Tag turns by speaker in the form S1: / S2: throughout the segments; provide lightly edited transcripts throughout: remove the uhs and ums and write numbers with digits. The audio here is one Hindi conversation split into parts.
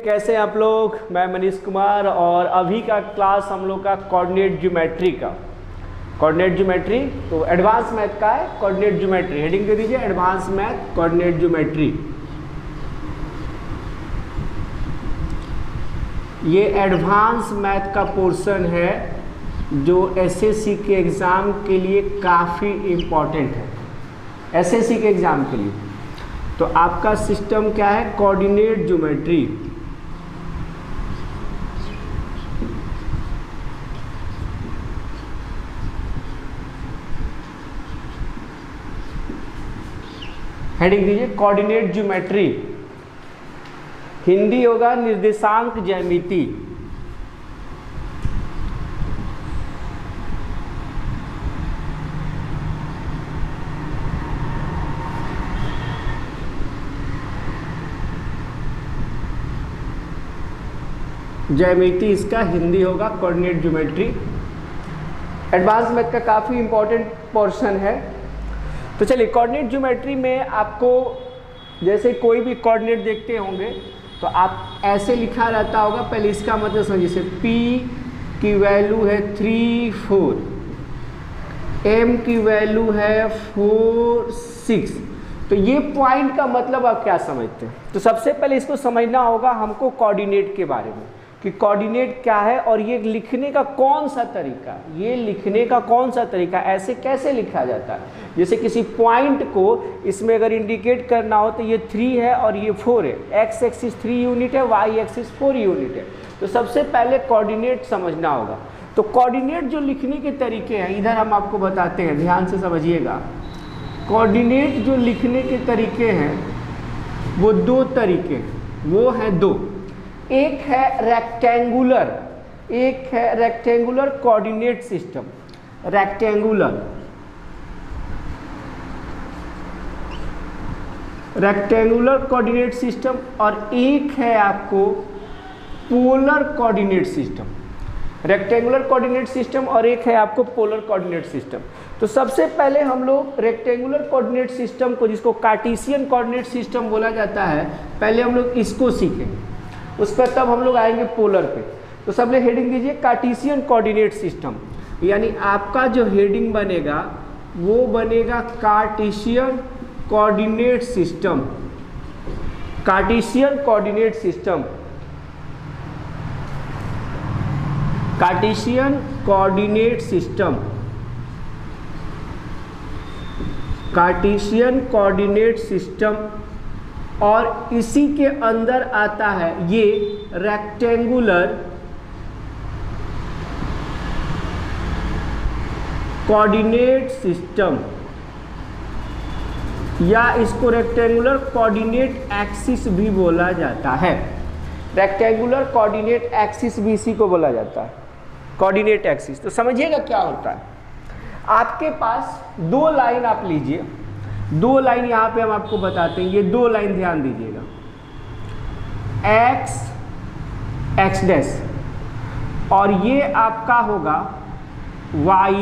S1: कैसे हैं आप लोग। मैं मनीष कुमार और अभी का क्लास हम लोग का कोऑर्डिनेट ज्योमेट्री का कोऑर्डिनेट ज्योमेट्री तो एडवांस मैथ का है। कोऑर्डिनेट ज्योमेट्री हेडिंग दे दीजिए, एडवांस मैथ कोऑर्डिनेट ज्योमेट्री। ये एडवांस मैथ का पोर्शन है जो एसएससी के एग्ज़ाम के लिए काफ़ी इम्पॉर्टेंट है। एसएससी के एग्ज़ाम के लिए तो आपका सिस्टम क्या है, कोऑर्डिनेट ज्योमेट्री। हेडिंग दीजिए कोऑर्डिनेट ज्योमेट्री। हिंदी होगा निर्देशांक ज्यामिति। ज्यामिति इसका हिंदी होगा कोऑर्डिनेट ज्योमेट्री। एडवांस मैथ का काफ़ी इंपॉर्टेंट पोर्शन है। तो चलिए कोऑर्डिनेट ज्योमेट्री में आपको जैसे कोई भी कोऑर्डिनेट देखते होंगे तो आप ऐसे लिखा रहता होगा। पहले इसका मतलब समझिए, जैसे P की वैल्यू है 3 4, M की वैल्यू है 4 6। तो ये पॉइंट का मतलब आप क्या समझते हैं। तो सबसे पहले इसको समझना होगा हमको कोऑर्डिनेट के बारे में कि कोऑर्डिनेट क्या है और ये लिखने का कौन सा तरीका, ये लिखने का कौन सा तरीका, ऐसे कैसे लिखा जाता है। जैसे किसी पॉइंट को इसमें अगर इंडिकेट करना हो तो ये 3 है और ये 4 है। एक्स एक्सिस 3 यूनिट है, वाई एक्सिस 4 यूनिट है। तो सबसे पहले कोऑर्डिनेट समझना होगा। तो कोऑर्डिनेट जो लिखने के तरीके हैं इधर हम आपको बताते हैं, ध्यान से समझिएगा। कोऑर्डिनेट जो लिखने के तरीके हैं वो दो तरीके, वो हैं दो। एक है रेक्टेंगुलर, एक है rectangular coordinate system, rectangular coordinate system, और एक है आपको polar coordinate system. Rectangular coordinate system और एक है आपको पोलर कोऑर्डिनेट सिस्टम। तो सबसे पहले हम लोग रेक्टेंगुलर कोऑर्डिनेट सिस्टम को, जिसको कार्टेशियन कोऑर्डिनेट सिस्टम बोला जाता है, पहले हम लोग इसको सीखेंगे, उस पर तब हम लोग आएंगे पोलर पे। तो सब लोग हेडिंग दीजिए कार्टेशियन कोऑर्डिनेट सिस्टम। यानी आपका जो हेडिंग बनेगा वो बनेगा Cartesian coordinate system, Cartesian coordinate system, Cartesian coordinate system, Cartesian coordinate system. और इसी के अंदर आता है ये रेक्टेंगुलर कोऑर्डिनेट सिस्टम, या इसको रेक्टेंगुलर कोऑर्डिनेट एक्सिस भी बोला जाता है। रेक्टेंगुलर कोऑर्डिनेट एक्सिस भी इसी को बोला जाता है, कोऑर्डिनेट एक्सिस। तो समझिएगा क्या होता है। आपके पास दो लाइन आप लीजिए, दो लाइन यहाँ पे हम आपको बताते हैं। ये दो लाइन ध्यान दीजिएगा, x x डैश, और ये आपका होगा y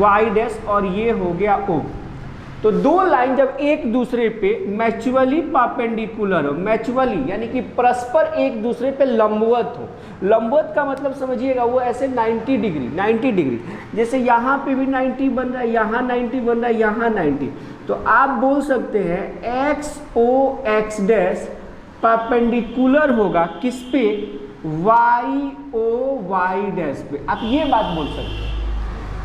S1: y डैश, और ये हो गया O। तो दो लाइन जब एक दूसरे पे मैच्युअली परपेंडिकुलर हो, मैच्युअली यानी कि परस्पर एक दूसरे पे लंबवत हो। लंबवत का मतलब समझिएगा वो ऐसे 90 डिग्री, 90 डिग्री, जैसे यहाँ पे भी 90 बन रहा है, यहाँ 90 बन रहा है, यहाँ 90। तो आप बोल सकते हैं एक्स ओ एक्स डैश परपेंडिकुलर होगा किस पे, वाई ओ वाई डैश पे। आप ये बात बोल सकते हैं।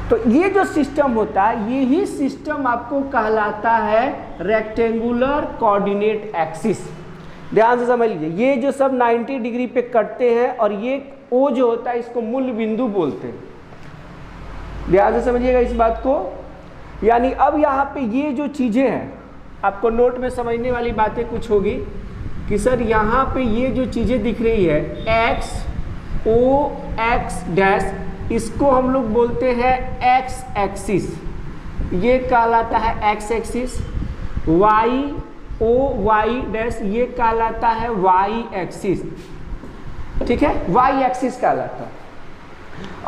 S1: तो ये जो सिस्टम होता है, यही सिस्टम आपको कहलाता है रेक्टेंगुलर कोऑर्डिनेट एक्सिस। ध्यान से समझ लीजिए, ये जो सब 90 डिग्री पे कटते हैं और ये O जो होता है इसको मूल बिंदु बोलते हैं। ध्यान से समझिएगा इस बात को। यानी अब यहाँ पे ये जो चीज़ें हैं आपको नोट में समझने वाली बातें कुछ होगी कि सर यहाँ पे ये जो चीज़ें दिख रही है एक्स ओ एक्स डैश, इसको हम लोग बोलते हैं एक्स एक्सिस, ये कहलाता है X axis. Y O Y dash ये कहलाता है वाई एक्सिस, ठीक है, वाई एक्सिस कहलाता है।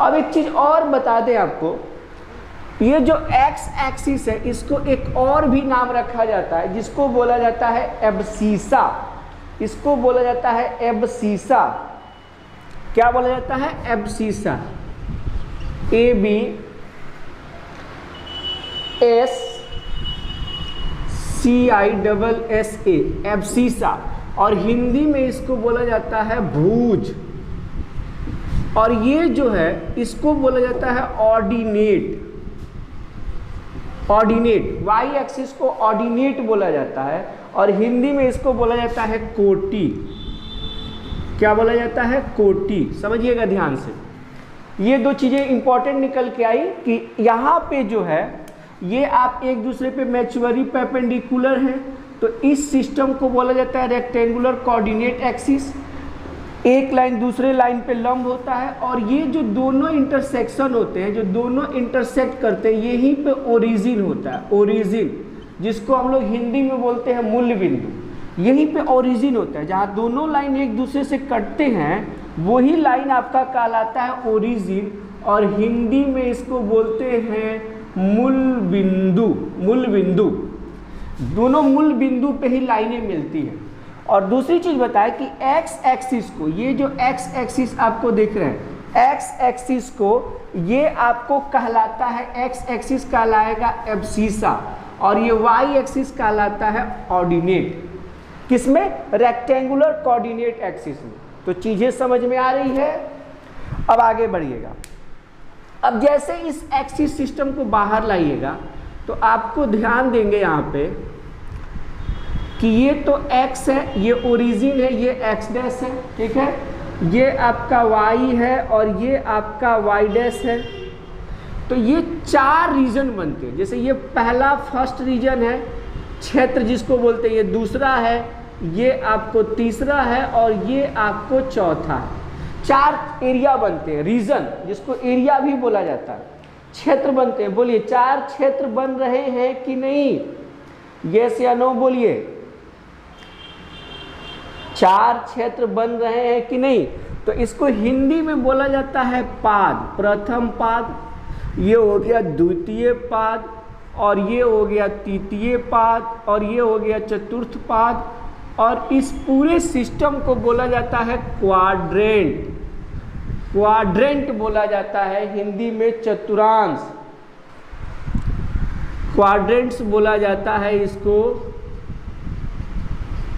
S1: अब एक चीज और बता दें आपको, ये जो एक्स एक्सिस है इसको एक और भी नाम रखा जाता है जिसको बोला जाता है एब्सीसा। इसको बोला जाता है एब्सिसा। क्या बोला जाता है? एब्सिसा। ABSCISSA, abscissa. और हिंदी में इसको बोला जाता है भूज। और ये जो है इसको बोला जाता है ऑर्डिनेट। ऑर्डिनेट, वाई एक्सिस को ऑर्डिनेट बोला जाता है और हिंदी में इसको बोला जाता है कोटि। क्या बोला जाता है? कोटि। समझिएगा ध्यान से, ये दो चीजें इंपॉर्टेंट निकल के आई कि यहाँ पे जो है ये आप एक दूसरे पे मैच्योरी परपेंडिकुलर हैं, तो इस सिस्टम को बोला जाता है रेक्टेंगुलर कोऑर्डिनेट एक्सिस। एक लाइन दूसरे लाइन पे लंब होता है और ये जो दोनों इंटरसेक्शन होते हैं, जो दोनों इंटरसेक्ट करते हैं, यहीं पे ओरिजिन होता है। ओरिजिन, जिसको हम लोग हिंदी में बोलते हैं मूल बिंदु, यहीं पे ओरिजिन होता है। जहाँ दोनों लाइन एक दूसरे से कटते हैं वही लाइन आपका कहलाता है ओरिजिन, और हिंदी में इसको बोलते हैं मूल बिंदु। मूल बिंदु, दोनों मूल बिंदु पे ही लाइनें मिलती हैं। और दूसरी चीज बताए कि एक्स एक्सिस को, ये जो एक्स एक्सिस आपको दिख रहे हैं, एक्स एक्सिस को ये आपको कहलाता है, एक्स एक्सिस कहलाएगा एब्सिसा और ये वाई एक्सिस कहलाता है ऑर्डिनेट। किसमें? रेक्टेंगुलर कोऑर्डिनेट एक्सिस में। तो चीजें समझ में आ रही है? अब आगे बढ़िएगा। अब जैसे इस एक्सिस सिस्टम को बाहर लाइएगा तो आपको ध्यान देंगे यहाँ पे कि ये तो x है, ये ओरिजिन है, ये x डैश है, ठीक है, ये आपका y है और ये आपका y डैश है। तो ये चार रीजन बनते हैं। जैसे ये पहला फर्स्ट रीजन है, क्षेत्र जिसको बोलते हैं, ये दूसरा है, ये आपको तीसरा है और ये आपको चौथा है। चार एरिया बनते हैं, रीजन जिसको एरिया भी बोला जाता है, क्षेत्र बनते हैं। बोलिए, चार क्षेत्र बन रहे हैं कि नहीं? यस या नो बोलिए। चार क्षेत्र बन रहे हैं कि नहीं? तो इसको हिंदी में बोला जाता है पाद। प्रथम पाद, ये हो गया द्वितीय पाद, और ये हो गया तृतीय पाद, और ये हो गया चतुर्थ पाद, और इस पूरे सिस्टम को बोला जाता है क्वाड्रेंट। क्वाड्रेंट बोला जाता है हिंदी में चतुर्थांश। क्वाड्रेंट्स बोला जाता है इसको,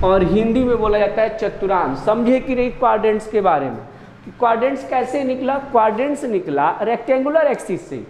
S1: और हिंदी में बोला जाता है चतुर्थांश। समझे कि नहीं क्वाड्रेंट्स के बारे में? क्वाड्रेंट्स कैसे निकला? क्वाड्रेंट्स निकला रेक्टेंगुलर एक्सिस से।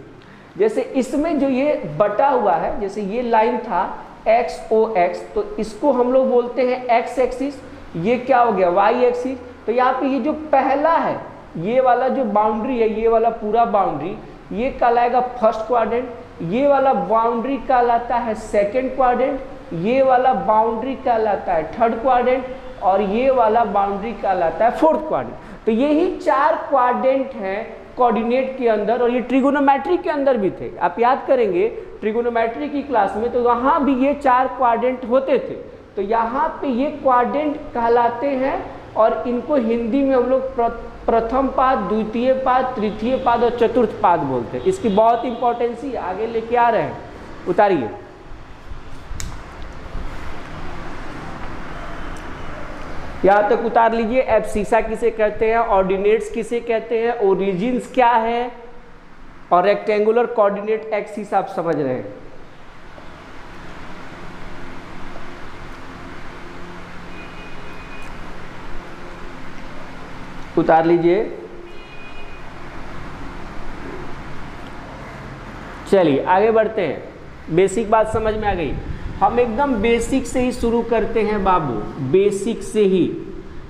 S1: जैसे इसमें जो ये बटा हुआ है, जैसे ये लाइन था एक्स ओ एक्स, तो इसको हम लोग बोलते हैं एक्स एक्सिस। ये क्या हो गया? Y axis. तो यहाँ पे ये जो पहला है, ये वाला जो बाउंड्री है, ये वाला पूरा बाउंड्री, ये कहलाएगा फर्स्ट क्वाड्रेंट। ये वाला बाउंड्री कहलाता है सेकेंड क्वाड्रेंट। ये वाला बाउंड्री कहलाता है थर्ड क्वाड्रेंट, और ये वाला बाउंड्री कहलाता है फोर्थ क्वाड्रेंट। तो यही चार क्वाड्रेंट हैं कोऑर्डिनेट के अंदर, और ये ट्रिगोनोमेट्री के अंदर भी थे। आप याद करेंगे ट्रिगोनोमेट्री की क्लास में, तो वहाँ भी ये चार क्वाड्रेंट होते थे। तो यहाँ पे ये क्वाड्रेंट कहलाते हैं, और इनको हिंदी में हम लोग प्रथम पाद, द्वितीय पाद, तृतीय पाद और चतुर्थ पाद बोलते हैं। इसकी बहुत इंपॉर्टेंस है, आगे लेके आ रहे हैं, उतारिए। यहाँ तक उतार लीजिए। एब्सिसा किसे कहते हैं, ऑर्डिनेट्स किसे कहते हैं, ओरिजिन्स क्या है, और रेक्टेंगुलर कोऑर्डिनेट एक्सिस आप समझ रहे हैं। उतार लीजिए। चलिए आगे बढ़ते हैं। बेसिक बात समझ में आ गई। हम एकदम बेसिक से ही शुरू करते हैं बाबू, बेसिक से ही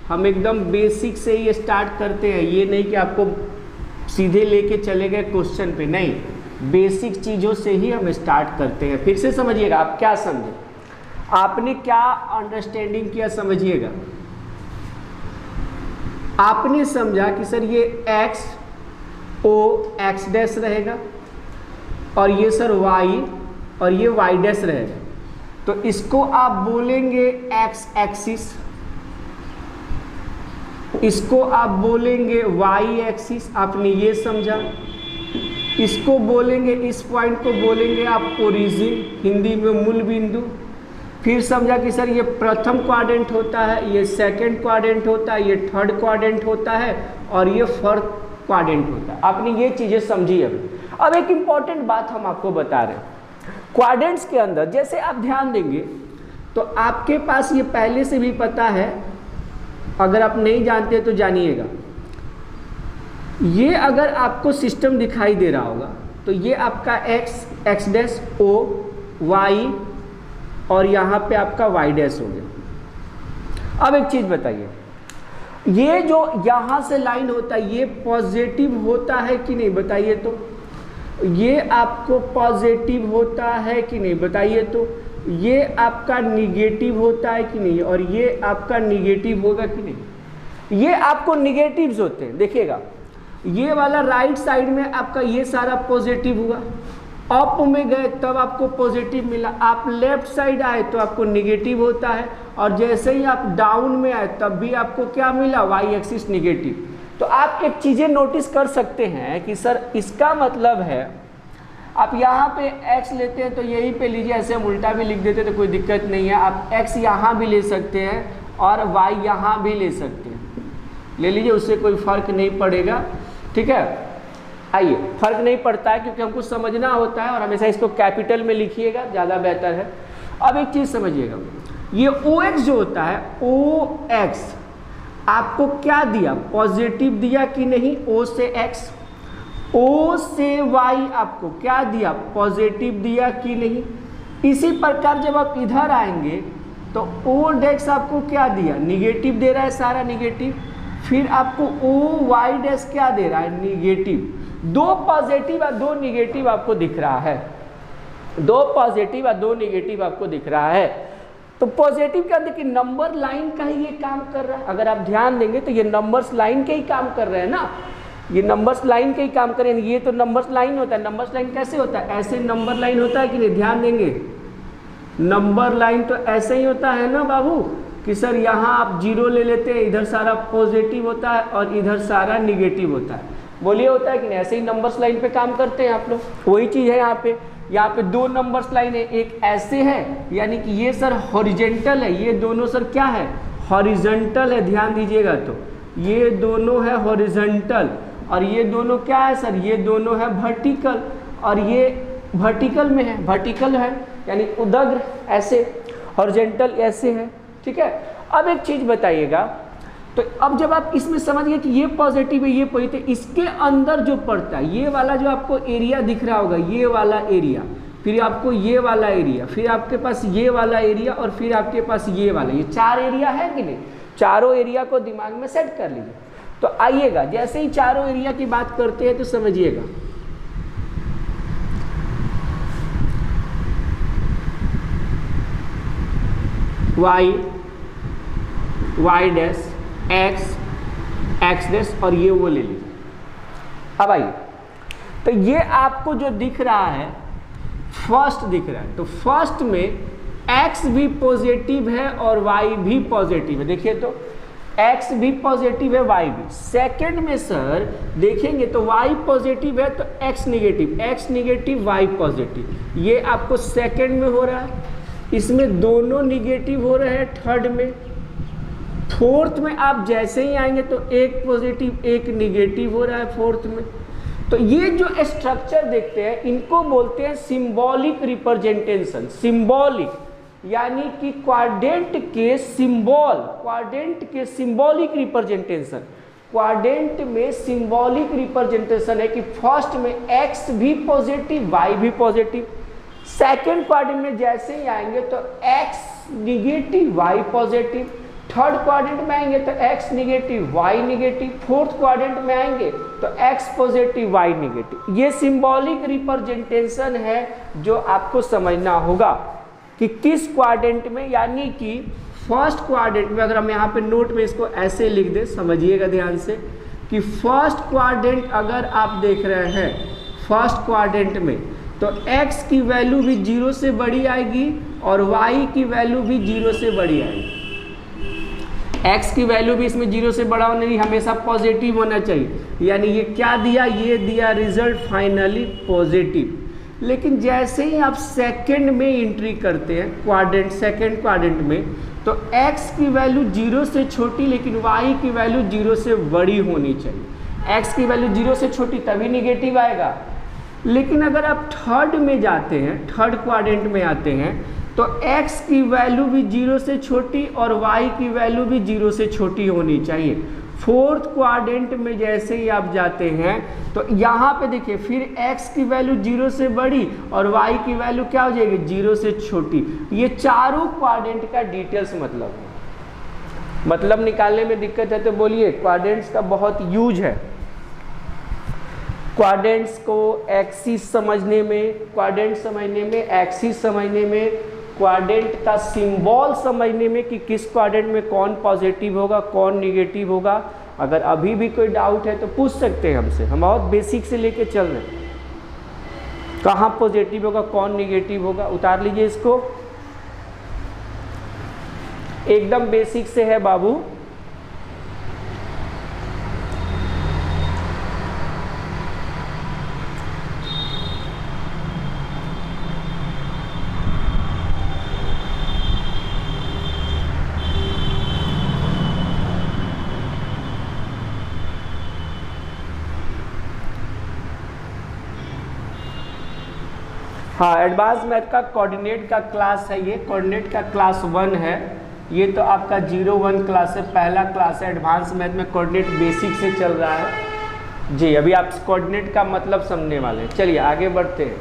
S1: हम एकदम बेसिक से ही स्टार्ट करते हैं। ये नहीं कि आपको सीधे लेके चले गए क्वेश्चन पे, नहीं, बेसिक चीज़ों से ही हम स्टार्ट करते हैं। फिर से समझिएगा, आप क्या समझे, आपने क्या अंडरस्टैंडिंग किया, समझिएगा। आपने समझा कि सर ये एक्स ओ एक्स डैश रहेगा, और ये सर वाई और ये वाई डैश रहेगा। तो इसको आप बोलेंगे एक्स एक्सिस, इसको आप बोलेंगे वाई एक्सिस, आपने ये समझा। इसको बोलेंगे, इस पॉइंट को बोलेंगे आप ओरिजिन, हिंदी में मूल बिंदु। फिर समझा कि सर ये प्रथम क्वाड्रेंट होता है, ये सेकंड क्वाड्रेंट होता है, ये थर्ड क्वाड्रेंट होता है और ये फोर्थ क्वाड्रेंट होता है। आपने ये चीज़ें समझी। अब एक इम्पॉर्टेंट बात हम आपको बता रहे हैं, क्वाड्रेंट्स के अंदर जैसे आप ध्यान देंगे तो आपके पास ये पहले से भी पता है, अगर आप नहीं जानते तो जानिएगा। ये अगर आपको सिस्टम दिखाई दे रहा होगा तो ये आपका एक्स डैश ओ वाई और यहाँ पे आपका वाई डैश हो गया। अब एक चीज़ बताइए, ये जो यहाँ से लाइन होता है ये पॉजिटिव होता है कि नहीं बताइए तो? ये आपको पॉजिटिव होता है कि नहीं बताइए तो? ये आपका निगेटिव होता है कि नहीं? और ये आपका निगेटिव होगा कि नहीं? ये आपको निगेटिव्स होते हैं। देखिएगा, ये वाला राइट साइड में आपका ये सारा पॉजिटिव हुआ, अप में गए तब आपको पॉजिटिव मिला, आप लेफ्ट साइड आए तो आपको निगेटिव होता है, और जैसे ही आप डाउन में आए तब भी आपको क्या मिला? Y axis negative. तो आप एक चीज़ें नोटिस कर सकते हैं कि सर इसका मतलब है, आप यहाँ पे x लेते हैं तो यहीं पे लीजिए, ऐसे हम उल्टा भी लिख देते तो कोई दिक्कत नहीं है। आप x यहाँ भी ले सकते हैं और y यहाँ भी ले सकते हैं, ले लीजिए, उससे कोई फर्क नहीं पड़ेगा। ठीक है, आइए, फर्क नहीं पड़ता है क्योंकि हमको समझना होता है, और हमेशा इसको कैपिटल में लिखिएगा, ज़्यादा बेहतर है। अब एक चीज़ समझिएगा, ये OX जो होता है, OX आपको क्या दिया? पॉजिटिव दिया कि नहीं? O से X, O से Y आपको क्या दिया? पॉजिटिव दिया कि नहीं? इसी प्रकार जब आप इधर आएंगे तो O डैश आपको क्या दिया? निगेटिव दे रहा है, सारा निगेटिव। फिर आपको O Y डैश क्या दे रहा है? निगेटिव। दो पॉजिटिव और दो निगेटिव आपको दिख रहा है, दो पॉजिटिव और दो निगेटिव आपको दिख रहा है। तो पॉजिटिव क्या देखिए, नंबर लाइन का ही ये काम कर रहा है। अगर आप ध्यान देंगे तो ये नंबर्स लाइन के ही काम कर रहे हैं ना, ये नंबर्स लाइन के ही काम कर रहे हैं। ये तो नंबर्स लाइन होता है। नंबर्स लाइन कैसे होता है? ऐसे नंबर लाइन होता है कि नहीं? ध्यान देंगे, नंबर लाइन तो ऐसे ही होता है ना बाबू, कि सर यहाँ आप जीरो ले लेते हैं, इधर सारा पॉजिटिव होता है और इधर सारा निगेटिव होता है। बोलिए होता है कि नहीं? ऐसे ही नंबर्स लाइन पे काम करते हैं आप लोग। वही चीज़ है यहाँ पे दो नंबर्स लाइन है, एक ऐसे है, यानी कि ये सर हॉरिजेंटल है, ये दोनों सर क्या है? हॉरिजेंटल है। ध्यान दीजिएगा, तो ये दोनों है हॉरिजेंटल और ये दोनों क्या है सर? ये दोनों है वर्टिकल, और ये वर्टिकल में है, वर्टिकल है यानी उदग्र, ऐसे हॉरिजेंटल ऐसे है। ठीक है, अब एक चीज़ बताइएगा, तो अब जब आप इसमें समझ गए कि ये पॉजिटिव है, ये पॉजिटिव, इसके अंदर जो पड़ता है, ये वाला जो आपको एरिया दिख रहा होगा, ये वाला एरिया, फिर आपको ये वाला एरिया, फिर आपके पास ये वाला एरिया, और फिर आपके पास ये वाला, ये चार एरिया है कि नहीं? चारों एरिया को दिमाग में सेट कर लीजिए। तो आइएगा, जैसे ही चारों एरिया की बात करते हैं तो समझिएगा, वाई डैश, एक्स डैश और ये वो ले लीजिए। अब आइए, तो ये आपको जो दिख रहा है फर्स्ट दिख रहा है, तो फर्स्ट में x भी पॉजिटिव है और y भी पॉजिटिव है। देखिए तो x भी पॉजिटिव है, y भी। सेकंड में सर देखेंगे तो y पॉजिटिव है तो x निगेटिव y पॉजिटिव, ये आपको सेकंड में हो रहा है। इसमें दोनों निगेटिव हो रहे हैं थर्ड में। फोर्थ में आप जैसे ही आएंगे तो एक पॉजिटिव एक निगेटिव हो रहा है फोर्थ में। तो ये जो स्ट्रक्चर देखते हैं इनको बोलते हैं सिंबॉलिक रिप्रेजेंटेशन। सिंबॉलिक यानी कि क्वाड्रेंट के सिंबॉलिक रिप्रेजेंटेशन। क्वाड्रेंट में सिंबॉलिक रिप्रेजेंटेशन है कि फर्स्ट में x भी पॉजिटिव y भी पॉजिटिव, सेकेंड क्वाड्रेंट में जैसे ही आएंगे तो x negative y positive, third quadrant में आएंगे तो x negative y negative, fourth quadrant में आएंगे तो x पॉजिटिव y निगेटिव। ये सिंबॉलिक रिप्रेजेंटेशन है जो आपको समझना होगा कि किस क्वाड्रेंट में, यानी कि फर्स्ट क्वाड्रेंट में। अगर हम यहाँ पे नोट में इसको ऐसे लिख दें, समझिएगा ध्यान से, कि फर्स्ट क्वाड्रेंट अगर आप देख रहे हैं फर्स्ट क्वाड्रेंट में तो x की वैल्यू भी 0 से बड़ी आएगी और y की वैल्यू भी 0 से बड़ी आएगी। x की वैल्यू भी इसमें 0 से बड़ा होना नहीं, हमेशा पॉजिटिव होना चाहिए। यानी ये क्या दिया? ये दिया रिजल्ट फाइनली पॉजिटिव। लेकिन जैसे ही आप सेकंड में एंट्री करते हैं क्वाड्रेंट, सेकंड क्वाड्रेंट में, तो x की वैल्यू 0 से छोटी लेकिन y की वैल्यू 0 से बड़ी होनी चाहिए। x की वैल्यू 0 से छोटी तभी निगेटिव आएगा। लेकिन अगर आप थर्ड में जाते हैं, थर्ड क्वाड्रेंट में आते हैं, तो x की वैल्यू भी 0 से छोटी और y की वैल्यू भी 0 से छोटी होनी चाहिए। फोर्थ क्वाड्रेंट में जैसे ही आप जाते हैं तो यहाँ पे देखिए फिर x की वैल्यू 0 से बड़ी और y की वैल्यू क्या हो जाएगी 0 से छोटी। ये चारों क्वाड्रेंट का डिटेल्स मतलब है। मतलब निकालने में दिक्कत है तो बोलिए, क्वाड्रेंट्स का बहुत यूज है। क्वाड्रेंट्स को एक्सिस समझने में, क्वाड्रेंट समझने में, एक्सिस समझने में, क्वाड्रेंट का सिंबल समझने में कि किस क्वाड्रेंट में कौन पॉजिटिव होगा कौन निगेटिव होगा। अगर अभी भी कोई डाउट है तो पूछ सकते हैं हमसे, हम बहुत बेसिक से लेके चल रहे हैं। कहाँ पॉजिटिव होगा कौन निगेटिव होगा, उतार लीजिए इसको, एकदम बेसिक से है बाबू। हाँ, एडवांस मैथ का कोऑर्डिनेट का क्लास है, ये कोऑर्डिनेट का क्लास 1 है। ये तो आपका 0-1 क्लास है, पहला क्लास है। एडवांस मैथ में कोऑर्डिनेट बेसिक से चल रहा है जी। अभी आप कोऑर्डिनेट का मतलब समझने वाले हैं। चलिए आगे बढ़ते हैं।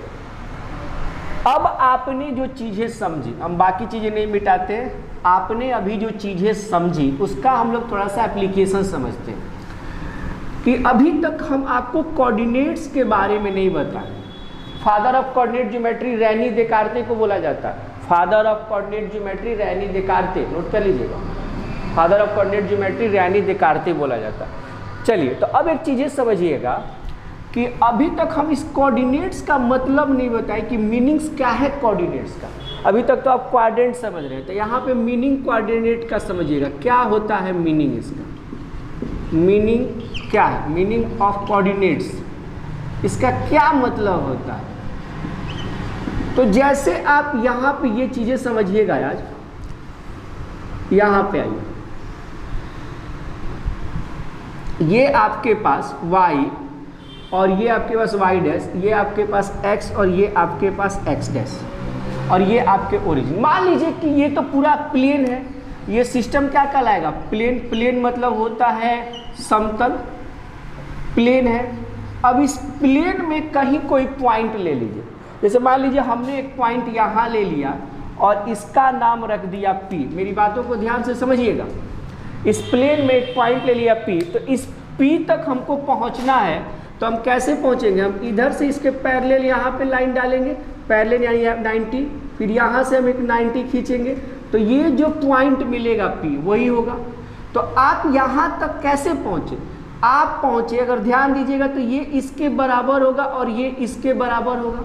S1: अब आपने जो चीज़ें समझी, हम बाकी चीज़ें नहीं मिटाते हैं, आपने अभी जो चीज़ें समझी उसका हम लोग थोड़ा सा एप्लीकेशन समझते हैं कि अभी तक हम आपको कोऑर्डिनेट्स के बारे में नहीं बताए। Father of coordinate geometry Rene Descartes को बोला जाता है। Father of coordinate geometry Rene Descartes, note कर लीजिएगा। Father of coordinate geometry Rene Descartes बोला जाता है। चलिए, तो अब एक चीज़ें समझिएगा कि अभी तक हम इस कोऑर्डिनेट्स का मतलब नहीं बताए कि मीनिंग्स क्या है कोऑर्डिनेट्स का। अभी तक तो आप क्वाड्रेंट समझ रहे हैं, तो यहाँ पे मीनिंग कोऑर्डिनेट का समझिएगा। क्या होता है मीनिंग इसका, मीनिंग क्या है, मीनिंग ऑफ कोऑर्डिनेट्स, इसका क्या मतलब होता है। तो जैसे आप यहाँ पे ये चीज़ें समझिएगा, आज यहाँ पे आइए, ये आपके पास y और ये आपके पास y डैश, ये आपके पास x और ये आपके पास x डैश और ये आपके ओरिजिन। मान लीजिए कि ये तो पूरा प्लेन है, ये सिस्टम क्या कहलाएगा, प्लेन। प्लेन मतलब होता है समतल, प्लेन है। अब इस प्लेन में कहीं कोई पॉइंट ले लीजिए, जैसे मान लीजिए हमने एक पॉइंट यहाँ ले लिया और इसका नाम रख दिया P। मेरी बातों को ध्यान से समझिएगा। इस प्लेन में एक पॉइंट ले लिया P, तो इस P तक हमको पहुँचना है, तो हम कैसे पहुँचेंगे, हम इधर से इसके पैरेलल यहाँ पे लाइन डालेंगे, पैरेलल यानी 90, फिर यहाँ से हम एक 90 खींचेंगे, तो ये जो पॉइंट मिलेगा P वही होगा। तो आप यहाँ तक कैसे पहुँचे, आप पहुँचे, अगर ध्यान दीजिएगा तो ये इसके बराबर होगा और ये इसके बराबर होगा।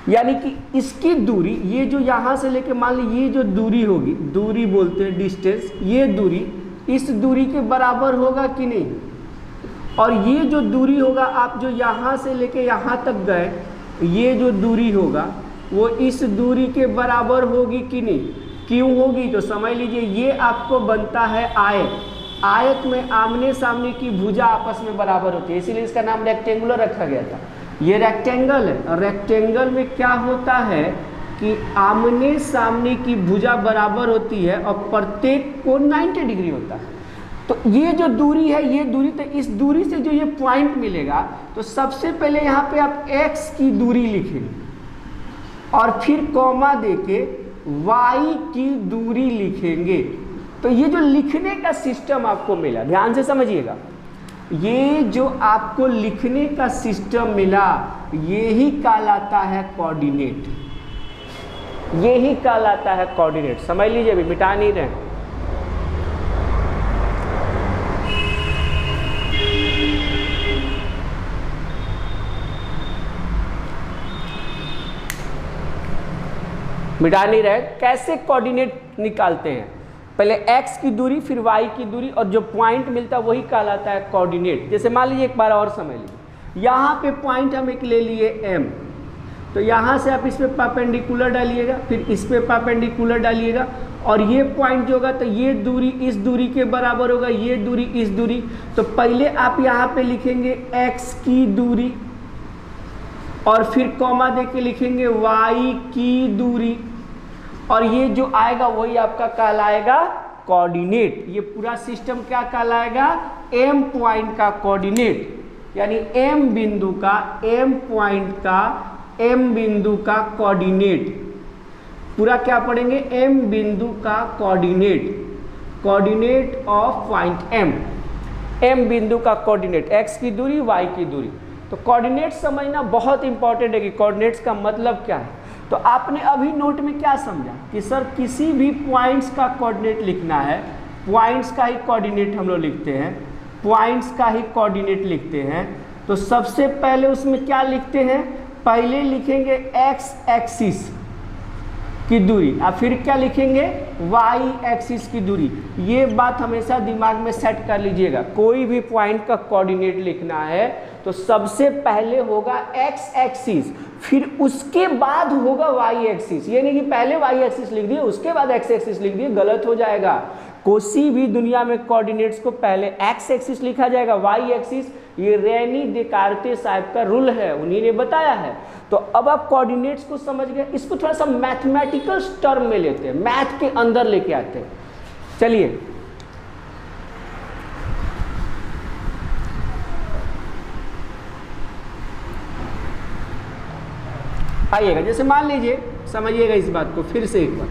S1: यानी कि इसकी दूरी, ये जो यहाँ से लेके मान लीजिए ये जो दूरी होगी, दूरी बोलते हैं डिस्टेंस, ये दूरी इस दूरी के बराबर होगा कि नहीं, और ये जो दूरी होगा आप जो यहाँ से लेके यहाँ तक गए, ये जो दूरी होगा वो इस दूरी के बराबर होगी कि नहीं। क्यों होगी, तो समझ लीजिए ये आपको बनता है आयत। आयत में आमने सामने की भुजा आपस में बराबर होती है, इसीलिए इसका नाम रेक्टेंगुलर रखा गया था। ये रेक्टेंगल है, रेक्टेंगल में क्या होता है कि आमने सामने की भुजा बराबर होती है और प्रत्येक को 90 डिग्री होता है। तो ये जो दूरी है, ये दूरी, तो इस दूरी से जो ये पॉइंट मिलेगा, तो सबसे पहले यहाँ पे आप x की दूरी लिखेंगे और फिर कॉमा देके y की दूरी लिखेंगे। तो ये जो लिखने का सिस्टम आपको मिला, ध्यान से समझिएगा, ये जो आपको लिखने का सिस्टम मिला, ये ही कहलाता है कोऑर्डिनेट, ये ही कहलाता है कोऑर्डिनेट। समझ लीजिए, अभी मिटा नहीं रहे। मिटा नहीं रहे। कैसे कोऑर्डिनेट निकालते हैं, पहले x की दूरी फिर y की दूरी और जो पॉइंट मिलता है वही कहलाता है कोऑर्डिनेट। जैसे मान लीजिए एक बार और समझ लीजिए, यहाँ पे पॉइंट हम एक ले लिए M तो यहाँ से आप इस पे परपेंडिकुलर डालिएगा, फिर इस पे परपेंडिकुलर डालिएगा, और ये पॉइंट जो होगा तो ये दूरी इस दूरी के बराबर होगा, ये दूरी इस दूरी। तो पहले आप यहाँ पे लिखेंगे x की दूरी, और फिर कॉमा देके लिखेंगे y की दूरी, और ये जो आएगा वही आपका कहलाएगा कोऑर्डिनेट। ये पूरा सिस्टम क्या कहलाएगा? m पॉइंट का कोऑर्डिनेट, यानी m बिंदु का, m पॉइंट का, m बिंदु का कोऑर्डिनेट। पूरा क्या पढ़ेंगे? m बिंदु का coordinate, coordinate of point m, m बिंदु का कोऑर्डिनेट, x की दूरी, y की दूरी। तो कोऑर्डिनेट समझना बहुत इंपॉर्टेंट है कि कोऑर्डिनेट्स का मतलब क्या है। तो आपने अभी नोट में क्या समझा कि सर किसी भी पॉइंट्स का कोऑर्डिनेट लिखना है, पॉइंट्स का ही कोऑर्डिनेट हम लोग लिखते हैं, पॉइंट्स का ही कोऑर्डिनेट लिखते हैं। तो सबसे पहले उसमें क्या लिखते हैं? पहले लिखेंगे x एक्सिस की दूरी, और फिर क्या लिखेंगे? y एक्सिस की दूरी। ये बात हमेशा दिमाग में सेट कर लीजिएगा। कोई भी पॉइंट का कोऑर्डिनेट लिखना है तो सबसे पहले होगा x एक्सिस, फिर उसके बाद होगा y एक्सिस। ये नहीं कि पहले y एक्सिस लिख दिए उसके बाद x एक्सिस लिख दिए, गलत हो जाएगा। किसी भी दुनिया में कोऑर्डिनेट्स को पहले x एक्सिस लिखा जाएगा, y एक्सिस। ये रेनी डेकार्टे साहब का रूल है, उन्हीं ने बताया है। तो अब आप कोऑर्डिनेट्स को समझ गए। इसको थोड़ा सा मैथमेटिकल टर्म में लेते हैं, मैथ के अंदर लेके आते हैं। चलिए आइएगा, जैसे मान लीजिए, समझिएगा इस बात को फिर से एक बार।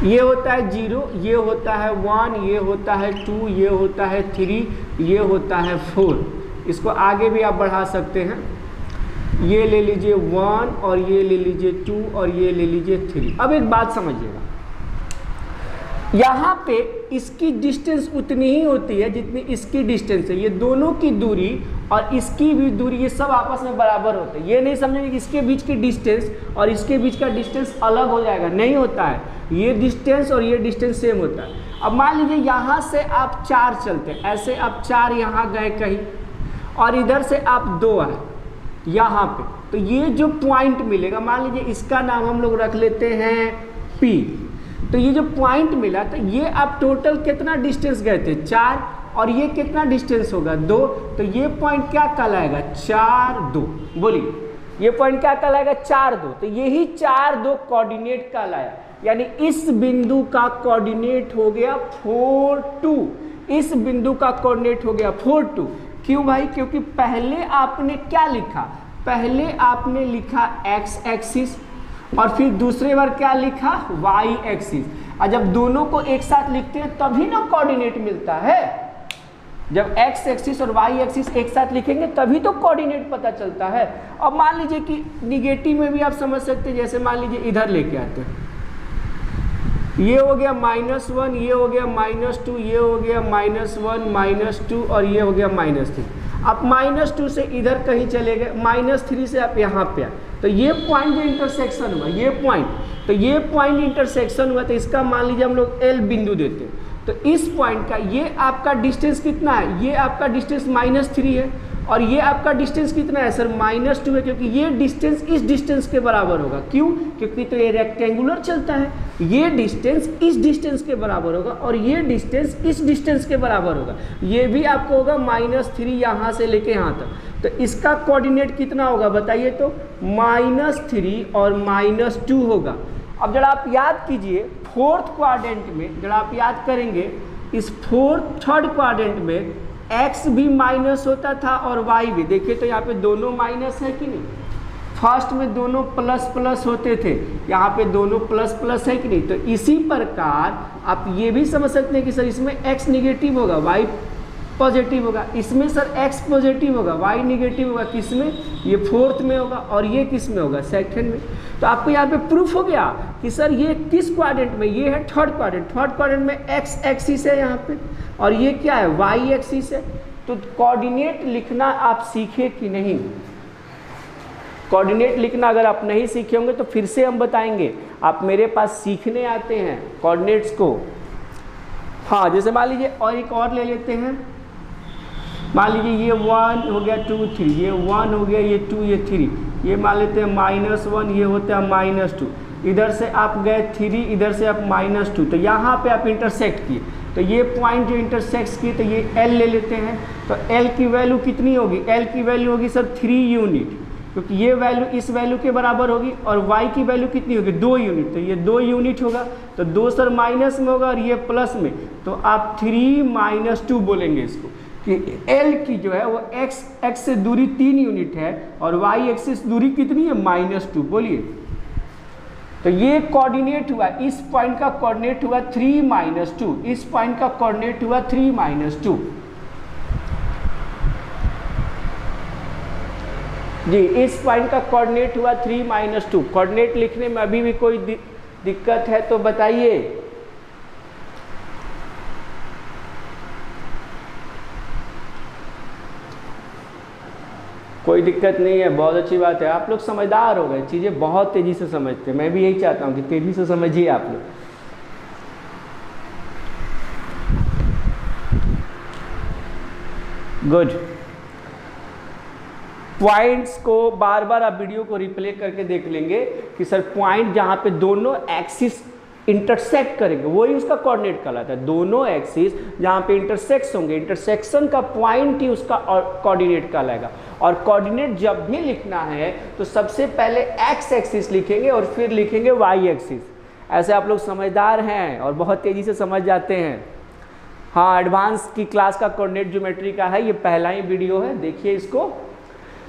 S1: ये होता है 0, ये होता है 1, ये होता है 2, ये होता है 3, ये होता है 4। इसको आगे भी आप बढ़ा सकते हैं। ये ले लीजिए 1, और ये ले लीजिए 2, और ये ले लीजिए 3। अब एक बात समझिएगा, यहाँ पे इसकी डिस्टेंस उतनी ही होती है जितनी इसकी डिस्टेंस है। ये दोनों की दूरी और इसकी भी दूरी, ये सब आपस में बराबर होते हैं। ये नहीं समझेंगे कि इसके बीच की डिस्टेंस और इसके बीच का डिस्टेंस अलग हो जाएगा, नहीं होता है। ये डिस्टेंस और ये डिस्टेंस सेम होता है। अब मान लीजिए यहाँ से आप 4 चलते हैं, ऐसे आप 4 यहाँ गए कहीं, और इधर से आप 2 आए यहाँ पे, तो ये जो पॉइंट मिलेगा, मान लीजिए इसका नाम हम लोग रख लेते हैं P। तो ये जो पॉइंट मिला, तो ये आप टोटल कितना डिस्टेंस गए थे? 4, और ये कितना डिस्टेंस होगा? 2। तो ये पॉइंट क्या कहलाएगा? 4, 2। बोलिए, ये पॉइंट क्या कहलाएगा? 4, 2। तो यही 4, 2 कोऑर्डिनेट कहलाया, यानी इस बिंदु का कोऑर्डिनेट हो गया 4, 2। इस बिंदु का कोऑर्डिनेट हो गया 4, 2। क्यों भाई? क्योंकि पहले आपने क्या लिखा? पहले आपने लिखा x एक्सिस, और फिर दूसरे बार क्या लिखा? y axis. और जब दोनों को एक साथ लिखते हैं तभी ना कोऑर्डिनेट मिलता है। जब x एक्सिस और y एक्सिस एक साथ लिखेंगे तभी तो कोऑर्डिनेट पता चलता है। अब मान लीजिए कि निगेटिव में भी आप समझ सकते हैं, जैसे मान लीजिए इधर लेके आते हैं, ये हो गया -1, ये हो गया -2, ये हो गया -1, -2, और ये हो गया -3। आप -2 से इधर कहीं चले गए, -3 से आप यहाँ पे आए, तो ये पॉइंट जो इंटरसेक्शन हुआ, ये पॉइंट, तो ये पॉइंट इंटरसेक्शन हुआ, तो इसका मान लीजिए हम लोग L बिंदु देते हैं। तो इस पॉइंट का ये आपका डिस्टेंस कितना है? ये आपका डिस्टेंस -3 है, और ये आपका डिस्टेंस कितना है सर? -2 है, क्योंकि ये डिस्टेंस इस डिस्टेंस के बराबर होगा। क्यों? क्योंकि तो ये रेक्टेंगुलर चलता है, ये डिस्टेंस इस डिस्टेंस के बराबर होगा, और ये डिस्टेंस इस डिस्टेंस के बराबर होगा। ये भी आपको होगा -3 यहाँ से लेके यहाँ तक। तो इसका कोऑर्डिनेट कितना होगा बताइए? तो -3 और -2 होगा। अब जरा आप याद कीजिए, 4th क्वाड्रेंट में जरा आप याद करेंगे, इस 3rd क्वाड्रेंट में x भी माइनस होता था और y भी। देखिए तो यहाँ पे दोनों माइनस है कि नहीं? फर्स्ट में दोनों प्लस प्लस होते थे, यहाँ पे दोनों प्लस प्लस है कि नहीं? तो इसी प्रकार आप ये भी समझ सकते हैं कि सर इसमें x निगेटिव होगा, y पॉजिटिव होगा, इसमें सर x पॉजिटिव होगा, y निगेटिव होगा। किसमें? ये 4th में होगा, और ये किस में होगा? 2nd में। तो आपको यहाँ पे प्रूफ हो गया कि सर ये किस क्वाड्रेंट में? ये है 3rd क्वाड्रेंट। 3rd क्वाड्रेंट में x एक्सिस है यहाँ पे, और ये क्या है? y एक्सिस है। तो कोऑर्डिनेट लिखना आप सीखे कि नहीं? कोऑर्डिनेट लिखना अगर आप नहीं सीखे होंगे तो फिर से हम बताएंगे। आप मेरे पास सीखने आते हैं कोऑर्डिनेट्स को। हाँ, जैसे मान लीजिए और एक और ले लेते हैं, मान लीजिए ये 1 हो गया 2 3, ये 1 हो गया, ये 2 ये 3, ये मान लेते हैं -1, ये होता है -2, इधर से आप गए 3, इधर से आप -2, तो यहाँ पे आप इंटरसेक्ट किए, तो ये पॉइंट जो इंटरसेक्ट किए तो ये L ले लेते हैं। तो L की वैल्यू कितनी होगी? L की वैल्यू होगी सर 3 यूनिट, क्योंकि ये वैल्यू इस वैल्यू के बराबर होगी, और y की वैल्यू कितनी होगी? 2 यूनिट, तो ये 2 यूनिट होगा, तो 2 सर माइनस में होगा और ये प्लस में, तो आप 3 - 2 बोलेंगे इसको, कि L की जो है वो x से दूरी 3 यूनिट है और y एक्सिस दूरी कितनी है? -2। बोलिए, तो ये कोऑर्डिनेट हुआ, इस पॉइंट का कोऑर्डिनेट हुआ 3 - 2, इस पॉइंट का कोऑर्डिनेट हुआ 3 - 2। जी, इस पॉइंट का कोऑर्डिनेट हुआ 3 - 2। कोऑर्डिनेट लिखने में अभी भी कोई दिक्कत है तो बताइए। कोई दिक्कत नहीं है, बहुत अच्छी बात है, आप लोग समझदार हो गए, चीज़ें बहुत तेज़ी से समझते हैं, मैं भी यही चाहता हूँ कि तेज़ी से समझिए आप लोग। गुड। पॉइंट्स को बार बार आप वीडियो को रिप्ले करके देख लेंगे कि सर पॉइंट जहाँ पे दोनों एक्सिस इंटरसेक्ट करेंगे वही उसका कोऑर्डिनेट कहलाता है। दोनों एक्सिस जहाँ पे इंटरसेक्ट होंगे, इंटरसेक्शन का पॉइंट ही उसका कोऑर्डिनेट कहलाएगा। और कोऑर्डिनेट जब भी लिखना है तो सबसे पहले एक्स एक्सिस लिखेंगे और फिर लिखेंगे वाई एक्सिस। ऐसे आप लोग समझदार हैं और बहुत तेज़ी से समझ जाते हैं। हाँ, एडवांस की क्लास का कोऑर्डिनेट ज्योमेट्री का है, ये पहला ही वीडियो है, देखिए इसको।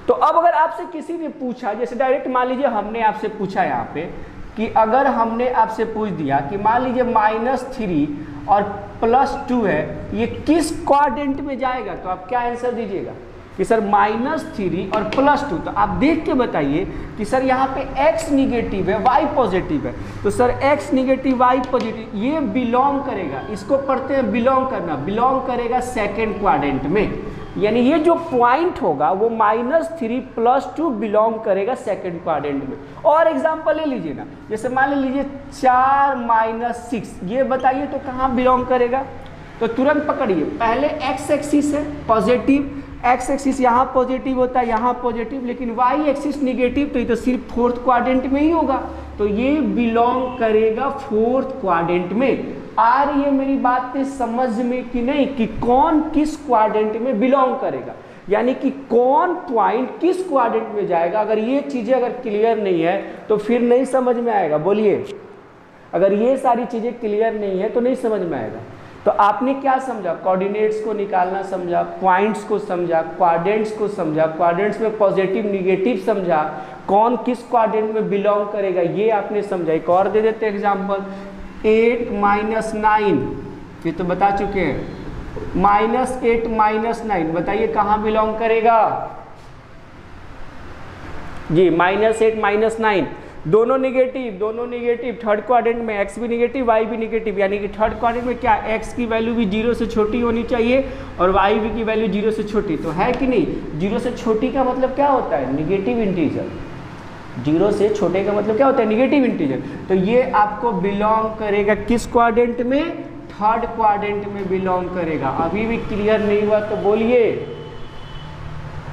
S1: तो अब अगर आपसे किसी ने पूछा, जैसे डायरेक्ट मान लीजिए हमने आपसे पूछा यहाँ पे कि अगर हमने आपसे पूछ दिया कि मान लीजिए -3 और +2 है, ये किस क्वाड्रेंट में जाएगा, तो आप क्या आंसर दीजिएगा कि सर -3 और +2। तो आप देख के बताइए कि सर यहाँ पे x निगेटिव है, y पॉजिटिव है, तो sir x negative y positive ये बिलोंग करेगा, इसको पढ़ते हैं बिलोंग करना, बिलोंग करेगा सेकेंड क्वाड्रेंट में। यानी ये जो पॉइंट होगा वो -3 +2 बिलोंग करेगा सेकेंड क्वाड्रेंट में। और एग्जांपल ले लीजिए ना, जैसे मान लीजिए 4 - 6, ये बताइए तो कहाँ बिलोंग करेगा। तो तुरंत पकड़िए, पहले x एक्सिस है पॉजिटिव, x एक्सिस यहाँ पॉजिटिव होता है, यहाँ पॉजिटिव, लेकिन y एक्सिस निगेटिव, तो ये तो सिर्फ फोर्थ क्वाड्रेंट में ही होगा, तो ये बिलोंग करेगा फोर्थ क्वाड्रेंट में। आ रही है मेरी बातें समझ में कि नहीं, कि कौन किस क्वाड्रेंट में बिलोंग करेगा, यानी कि कौन पॉइंट किस क्वाड्रेंट में जाएगा। अगर ये चीज़ें अगर क्लियर नहीं है तो फिर नहीं समझ में आएगा। बोलिए, अगर ये सारी चीज़ें क्लियर नहीं है तो नहीं समझ में आएगा। तो आपने क्या समझा? कोऑर्डिनेट्स को निकालना समझा, पॉइंट्स को समझा, क्वाड्रेंट्स को समझा, क्वाड्रेंट्स में पॉजिटिव निगेटिव समझा, कौन किस क्वाड्रेंट में बिलोंग करेगा ये आपने समझा। एक और दे देते एग्जाम्पल, 8 - 9, ये तो बता चुके हैं, -8 - 9 बताइए कहाँ बिलोंग करेगा जी। -8 - 9 दोनों निगेटिव, थर्ड क्वाड्रेंट में x भी निगेटिव y भी निगेटिव, यानी कि थर्ड क्वाड्रेंट में क्या x की वैल्यू भी 0 से छोटी होनी चाहिए और y भी की वैल्यू 0 से छोटी, तो है कि नहीं। 0 से छोटी का मतलब क्या होता है? Negative integer. 0 से छोटे का मतलब क्या होता है? Negative integer. तो ये आपको बिलोंग करेगा किस क्वाड्रेंट में? थर्ड क्वाड्रेंट में बिलोंग करेगा। अभी भी क्लियर नहीं हुआ तो बोलिए।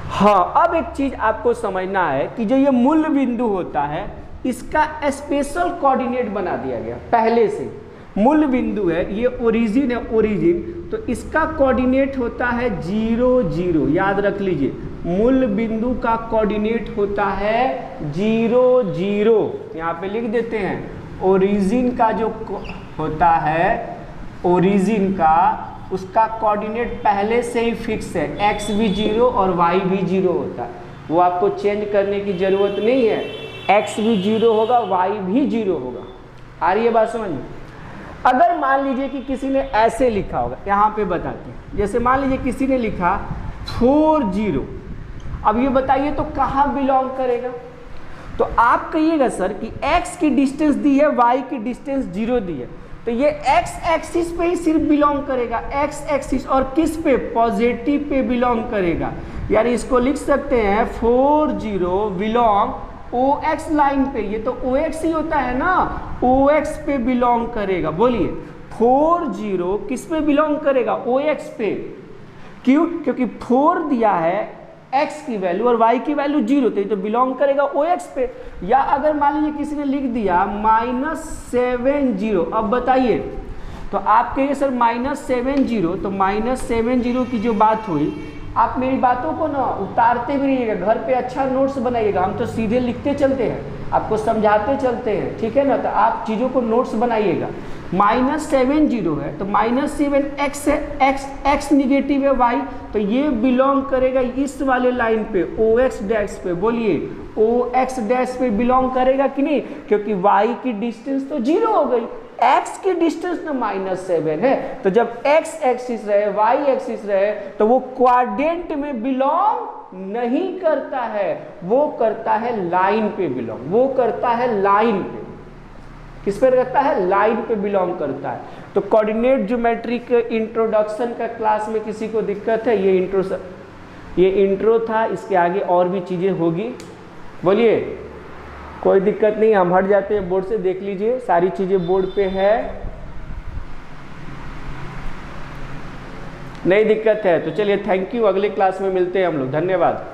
S1: हाँ, अब एक चीज आपको समझना है कि जो ये मूल बिंदु होता है इसका स्पेशल कोऑर्डिनेट बना दिया गया पहले से। मूल बिंदु है, ये ओरिजिन है, ओरिजिन, तो इसका कोऑर्डिनेट होता है 0 0। याद रख लीजिए, मूल बिंदु का कोऑर्डिनेट होता है 0 0। यहाँ पे लिख देते हैं, ओरिजिन का जो होता है, ओरिजिन का उसका कोऑर्डिनेट पहले से ही फिक्स है, x भी 0 और y भी 0 होता है, वो आपको चेंज करने की जरूरत नहीं है। x भी 0 होगा, y भी 0 होगा। आ रही है बात समझ में? अगर मान लीजिए कि किसी ने ऐसे लिखा होगा, यहाँ पे बताते हैं, जैसे मान लीजिए किसी ने लिखा 4 0, अब ये बताइए तो कहाँ बिलोंग करेगा। तो आप कहिएगा सर कि x की डिस्टेंस दी है, y की डिस्टेंस 0 दी है, तो ये x एक्सिस पे ही सिर्फ बिलोंग करेगा, x एक्सिस, और किस पे? पॉजिटिव पे बिलोंग करेगा। यानी इसको लिख सकते हैं 4 0 बिलोंग OX लाइन पे, ये तो OX ही होता है ना, OX पे बिलोंग करेगा। बोलिए, 4 0 किस पे बिलोंग करेगा? OX पे। क्यों? क्योंकि 4 दिया है x की वैल्यू और y की वैल्यू 0, तो ये तो बिलोंग करेगा OX पे। या अगर मान लीजिए किसी ने लिख दिया -70, अब बताइए, तो आप कहिए सर -70, तो -70 की जो बात हुई, आप मेरी बातों को ना उतारते भी रहिएगा, घर पे अच्छा नोट्स बनाइएगा। हम तो सीधे लिखते चलते हैं, आपको समझाते चलते हैं, ठीक है ना, तो आप चीज़ों को नोट्स बनाइएगा। -70 है तो -7x है, x निगेटिव है y, तो ये बिलोंग करेगा इस वाले लाइन पे OX डैश पे। बोलिए OX डैश पे बिलोंग करेगा कि नहीं? क्योंकि y की डिस्टेंस तो 0 हो गई, x की डिस्टेंस तो -7 है, तो जब x एक्सिस रहे y एक्सिस रहे तो वो क्वाड्रेंट में बिलोंग नहीं करता है, वो करता है लाइन पे बिलोंग, वो करता है लाइन पे। किस पे करता है? लाइन पे बिलोंग करता है। तो कोऑर्डिनेट ज्योमेट्री के इंट्रोडक्शन का क्लास में किसी को दिक्कत है? ये इंट्रो था, इसके आगे और भी चीज़ें होगी। बोलिए कोई दिक्कत नहीं, हम हट जाते हैं बोर्ड से, देख लीजिए सारी चीज़ें बोर्ड पे है, नहीं दिक्कत है तो चलिए थैंक यू, अगले क्लास में मिलते हैं हम लोग, धन्यवाद।